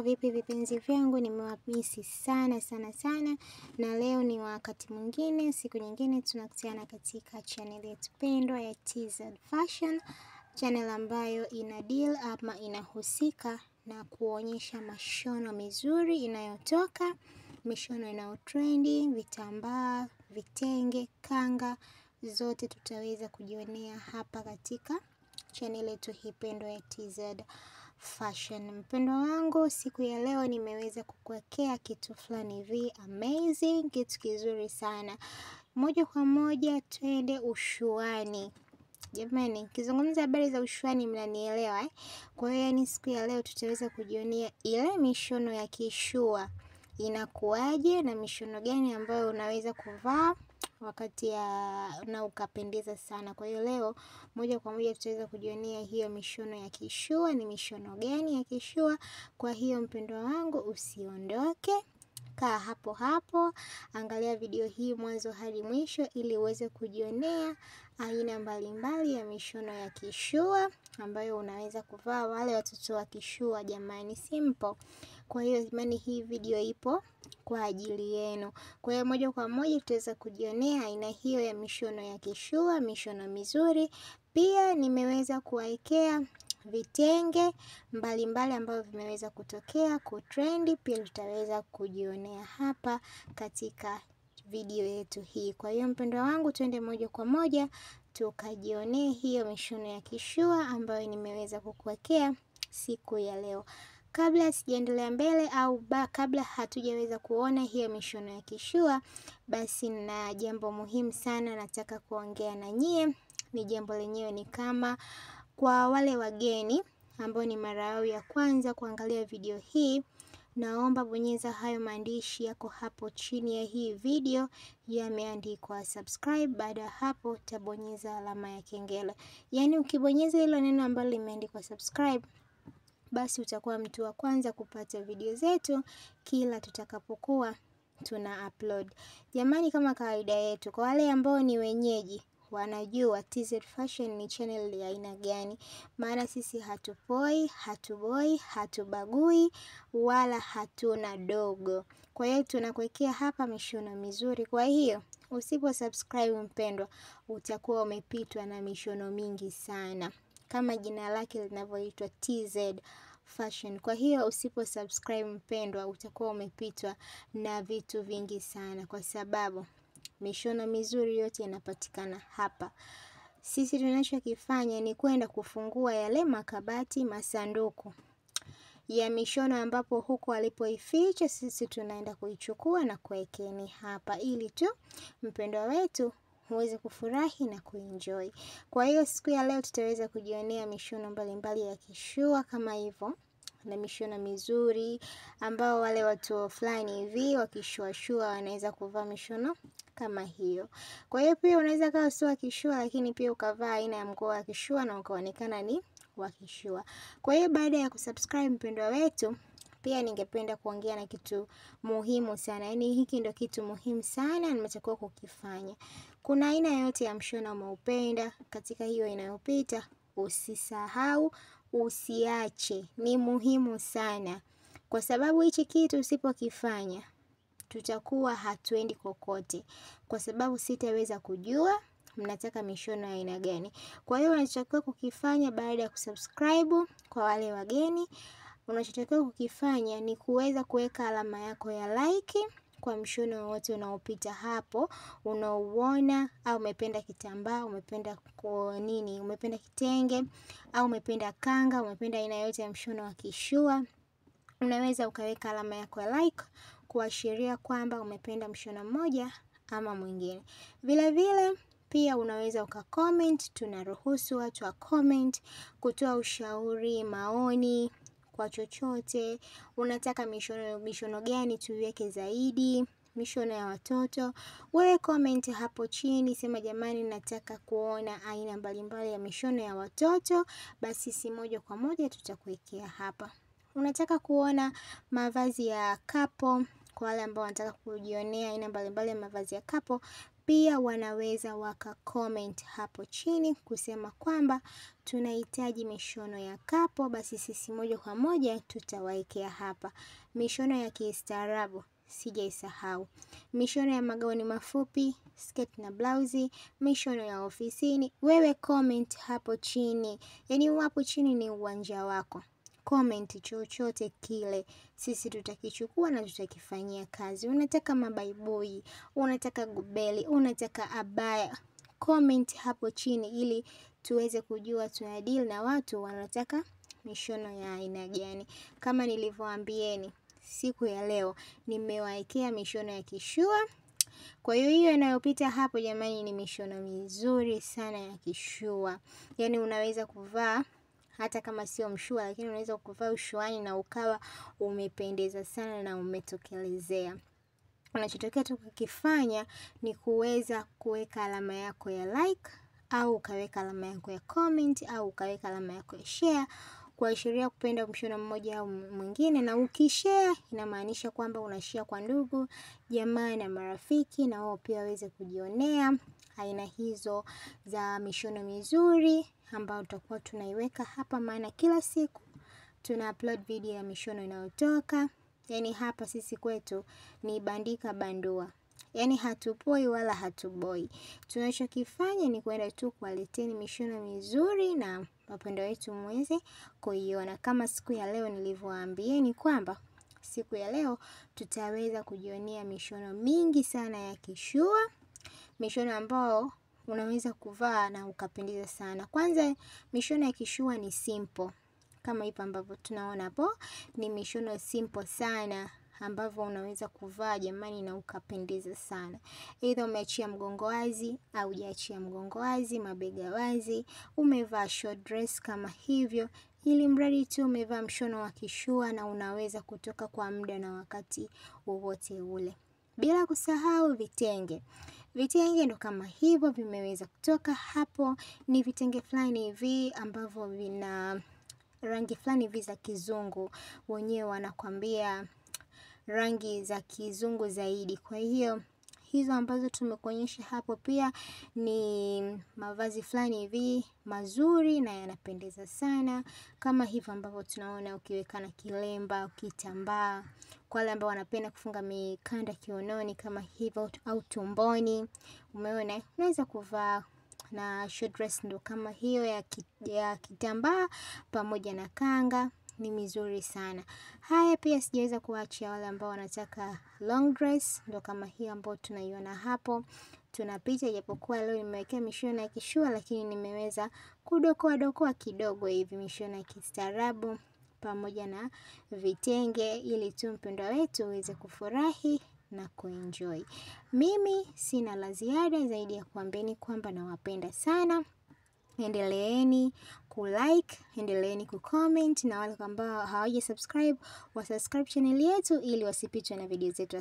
Mambo vipi vipenzi vyangu, nimewamisi sana na leo ni wakati mwingine, siku nyingine tunakutana katika channel yetu pendwa ya TZ Fashion, channel ambayo ina deal ama inahusika na kuonyesha mashono mizuri inayotoka, mishono inayotrendi, vitambaa, vitenge, kanga, zote tutaweza kujionea hapa katika channel yetu hii pendwa ya TZ Fashion. Mpendwa wangu, siku ya leo nimeweza kukuwekea kitu fulani hivi amazing, kitu kizuri sana. Moja kwa moja twende ushuani. Jamani, kizungumza habari za ushuani mnanielewa Kwa hiyo yani siku ya leo tutaweza kujionea ile mishono ya kishua inakuaje na mishono gani ambayo unaweza kuvaa wakati na ukapendeza sana. Kwa hiyo leo moja kwa moja tutaweza kujionea hiyo mishono ya kishua, ni mishono gani ya kishua. Kwa hiyo mpendwa wangu, usiondoke, kaa hapo hapo, angalia video hii mwanzo hadi mwisho ili uweze kujionea aina mbalimbali ya mishono ya kishua ambayo unaweza kuvaa. Wale watoto wa kishua jamani, simple. Kwa hiyo imani hii video ipo kwa ajili yenu. Kwa hiyo moja kwa moja tutaweza kujionea aina hiyo ya mishono ya kishua, mishono mizuri. Pia nimeweza kuwaekea vitenge mbalimbali ambavyo vimeweza kutokea kutrendi, pia tutaweza kujionea hapa katika video yetu hii. Kwa hiyo mpendwa wangu, twende moja kwa moja tukajionee hiyo mishono ya kishua ambayo nimeweza kukuwekea siku ya leo. Kabla sijaendelea mbele au kabla hatujaweza kuona hiyo mishono ya kishua, basi na jambo muhimu sana nataka kuongea na nyie. Ni jambo lenyewe ni kama kwa wale wageni ambao ni mara yao ya kwanza kuangalia video hii, naomba bonyeza hayo maandishi yako hapo chini ya hii video yameandikwa subscribe. Baada hapo utabonyeza alama ya kengele. Yaani ukibonyeza hilo neno ambalo limeandikwa subscribe, basi utakuwa mtu wa kwanza kupata video zetu kila tutakapokuwa tuna upload. Jamani, kama kawaida yetu, kwa wale ambao ni wenyeji wanajua TZ Fashion ni channel ya aina gani. Maana sisi hatupoi, hatuboi, hatubagui, wala hatuna dogo. Kwa hiyo tunakuwekea hapa mishono mizuri. Kwa hiyo usipo subscribe mpendwa, utakuwa umepitwa na mishono mingi sana, kama jina lake linavyoitwa TZ Fashion. Kwa hiyo usipo subscribe mpendwa, utakuwa umepitwa na vitu vingi sana, kwa sababu mishono mizuri yote inapatikana hapa. Sisi tunachokifanya ni kwenda kufungua yale makabati, masanduku ya mishono ambapo huko alipoificha, sisi tunaenda kuichukua na kuwekeni hapa ili tu mpendwa wetu uweze kufurahi na kuenjoy. Kwa hiyo siku ya leo tutaweza kujionea mishono mbalimbali ya kishua kama hivyo, na mishono mizuri ambao wale watu fulani hivi wakishuashua wanaweza kuvaa mishono kama hiyo. Kwa hiyo pia unaweza kawa sio kishua, lakini pia ukavaa aina ya mkoa wa kishua na ukaonekana ni wa kishua. Kwa hiyo baada ya kusubscribe mpendwa wetu, pia ningependa kuongea na kitu muhimu sana. Yaani hiki ndio kitu muhimu sana nimetakiwa kukifanya. Kuna aina yote ya mshono umeupenda katika hiyo inayopita, usisahau, usiache. Ni muhimu sana. Kwa sababu hichi kitu usipokifanya, tutakuwa hatuendi kokote. Kwa sababu sitaweza kujua mnataka mishono ya aina gani. Kwa hiyo unachotakiwa kukifanya baada ya kusubscribe, kwa wale wageni, unachotakiwa kukifanya ni kuweza kuweka alama yako ya like kwa mshono wote unaopita hapo, unauona, au umependa kitambaa, umependa nini, umependa kitenge, au umependa kanga, umependa aina yote ya mshono wa kishua, unaweza ukaweka alama yako ya like kuashiria kwamba umependa mshono mmoja ama mwingine. Vile vile pia unaweza ukacomment, tunaruhusu watu wa comment kutoa ushauri, maoni kwa chochote. Unataka mishono gani tuiweke zaidi, mishono ya watoto, wewe comment hapo chini, sema jamani nataka kuona aina mbalimbali ya mishono ya watoto, basi si moja kwa moja tutakuwekea hapa. Unataka kuona mavazi ya couple, kwa wale ambao wanataka kujionea aina mbalimbali ya mavazi ya couple, Pia wanaweza waka comment hapo chini kusema kwamba tunahitaji mishono ya kapo, basi sisi moja kwa moja tutawaekea hapa. Mishono ya kistaarabu sijaisahau. Mishono ya magauni mafupi, skirt na blouse, mishono ya ofisini. Wewe comment hapo chini. Yaani hapo chini ni uwanja wako. Comment chochote kile, sisi tutakichukua na tutakifanyia kazi. Unataka mabaibui, unataka gubeli, unataka abaya, comment hapo chini ili tuweze kujua tunadeal na watu wanataka mishono ya aina gani. Kama nilivyowaambieni, siku ya leo nimewaekea mishono ya kishua. Kwa hiyo inayopita hapo jamani ni mishono mizuri sana ya kishua. Yaani unaweza kuvaa hata kama sio mshua, lakini unaweza kuvaa ushuani na ukawa umependeza sana na umetokelezea. Unachotokea tu kukifanya ni kuweza kuweka alama yako ya like, au ukaweka alama yako ya comment, au ukaweka alama yako ya share, kuashiria kupenda mshono mmoja au mwingine. Na ukishare inamaanisha kwamba unashare kwa ndugu, jamaa na marafiki, na wao pia waweze kujionea aina hizo za mishono mizuri ambayo tutakuwa tunaiweka hapa, maana kila siku tuna upload video ya mishono inayotoka. Yaani hapa sisi kwetu ni bandika bandua. Yaani hatupoi wala hatuboi. Tunachokifanya ni kwenda tu kuwaleteni mishono mizuri na wapendwa wetu muweze kuiona. Kama siku ya leo nilivyowaambieni kwamba siku ya leo tutaweza kujionea mishono mingi sana ya kishua. Mishono ambao unaweza kuvaa na ukapendeza sana. Kwanza mishono ya kishua ni simple. Kama hapa ambavyo tunaona hapo ni mishono simple sana ambavyo unaweza kuvaa jamani na ukapendeza sana. Either umeachia mgongo wazi au hujaachia mgongo wazi, mabega wazi, umevaa short dress kama hivyo, ili mradi tu umevaa mshono wa kishua na unaweza kutoka kwa muda na wakati wowote ule. Bila kusahau vitenge. Vitenge ndo kama hivyo vimeweza kutoka hapo. Ni vitenge fulani hivi ambavyo vina rangi fulani hivi za kizungu. Wenyewe wanakuambia rangi za kizungu zaidi. Kwa hiyo hizo ambazo tumekuonyesha hapo pia ni mavazi fulani hivi mazuri na yanapendeza sana. Kama hivyo ambavyo tunaona ukiweka na kilemba, ukitambaa. Kwa wale ambao wanapenda kufunga mikanda kiunoni kama hivyo au tumboni, umeona, unaweza kuvaa na short dress ndo kama hiyo ya kitambaa pamoja na kanga, ni mizuri sana. Haya pia sijaweza kuachia wale ambao wanataka long dress ndo kama hiyo ambao tunaiona hapo. Tunapita, japokuwa leo nimewekea mishono ya kishua, lakini nimeweza kudokoa kidogo hivi mishono ya kistaarabu pamoja na vitenge ili tu mpendwa wetu uweze kufurahi na kuenjoy. Mimi sina la ziada zaidi ya kuambieni kwamba nawapenda sana. Endeleeni kulike, endeleeni kucomment, na wale ambao hawaja subscribe, wa subscribe channel yetu ili wasipitwe na video zetu.